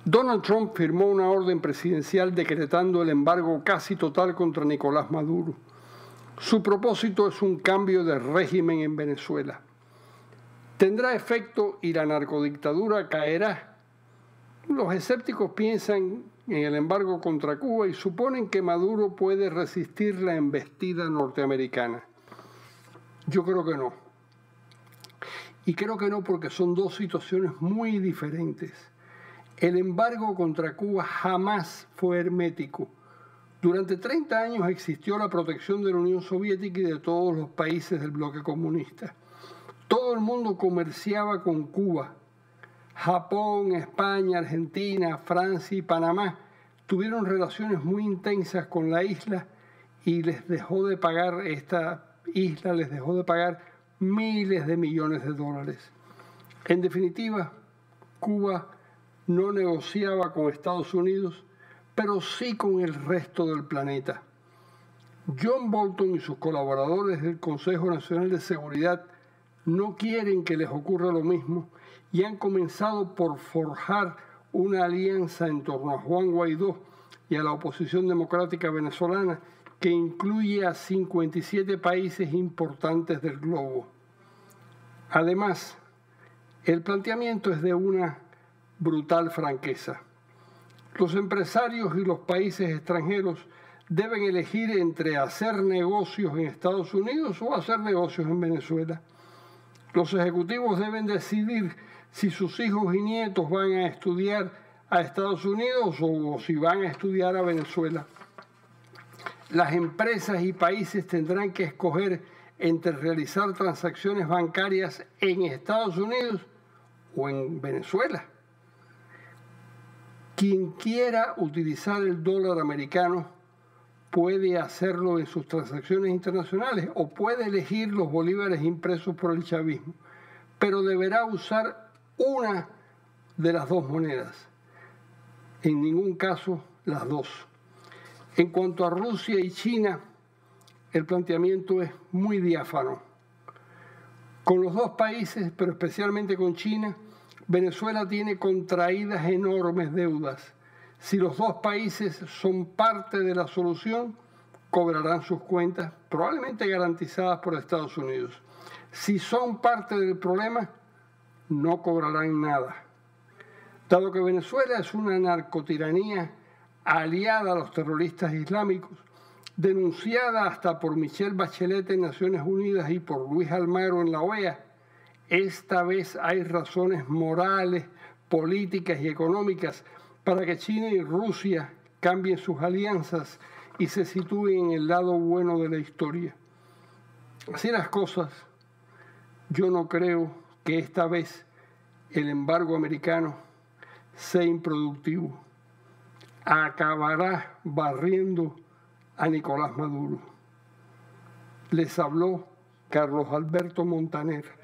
Donald Trump firmó una orden presidencial decretando el embargo casi total contra Nicolás Maduro. Su propósito es un cambio de régimen en Venezuela. ¿Tendrá efecto y la narcodictadura caerá? Los escépticos piensan en el embargo contra Cuba y suponen que Maduro puede resistir la embestida norteamericana. Yo creo que no. Y creo que no porque son dos situaciones muy diferentes. El embargo contra Cuba jamás fue hermético. Durante 30 años existió la protección de la Unión Soviética y de todos los países del bloque comunista. Todo el mundo comerciaba con Cuba. Japón, España, Argentina, Francia y Panamá tuvieron relaciones muy intensas con la isla y esta isla les dejó de pagar miles de millones de dólares. En definitiva, Cuba no negociaba con Estados Unidos, pero sí con el resto del planeta. John Bolton y sus colaboradores del Consejo Nacional de Seguridad no quieren que les ocurra lo mismo y han comenzado por forjar una alianza en torno a Juan Guaidó y a la oposición democrática venezolana que incluye a 57 países importantes del globo. Además, el planteamiento es de una brutal franqueza. Los empresarios y los países extranjeros deben elegir entre hacer negocios en Estados Unidos o hacer negocios en Venezuela. Los ejecutivos deben decidir si sus hijos y nietos van a estudiar a Estados Unidos o si van a estudiar a Venezuela. Las empresas y países tendrán que escoger entre realizar transacciones bancarias en Estados Unidos o en Venezuela. Quien quiera utilizar el dólar americano puede hacerlo en sus transacciones internacionales o puede elegir los bolívares impresos por el chavismo, pero deberá usar una de las dos monedas. En ningún caso las dos. En cuanto a Rusia y China, el planteamiento es muy diáfano. Con los dos países, pero especialmente con China, Venezuela tiene contraídas enormes deudas. Si los dos países son parte de la solución, cobrarán sus cuentas, probablemente garantizadas por Estados Unidos. Si son parte del problema, no cobrarán nada. Dado que Venezuela es una narcotiranía aliada a los terroristas islámicos, denunciada hasta por Michelle Bachelet en Naciones Unidas y por Luis Almagro en la OEA, esta vez hay razones morales, políticas y económicas para que China y Rusia cambien sus alianzas y se sitúen en el lado bueno de la historia. Así las cosas, yo no creo que esta vez el embargo americano sea improductivo. Acabará barriendo a Nicolás Maduro. Les habló Carlos Alberto Montaner.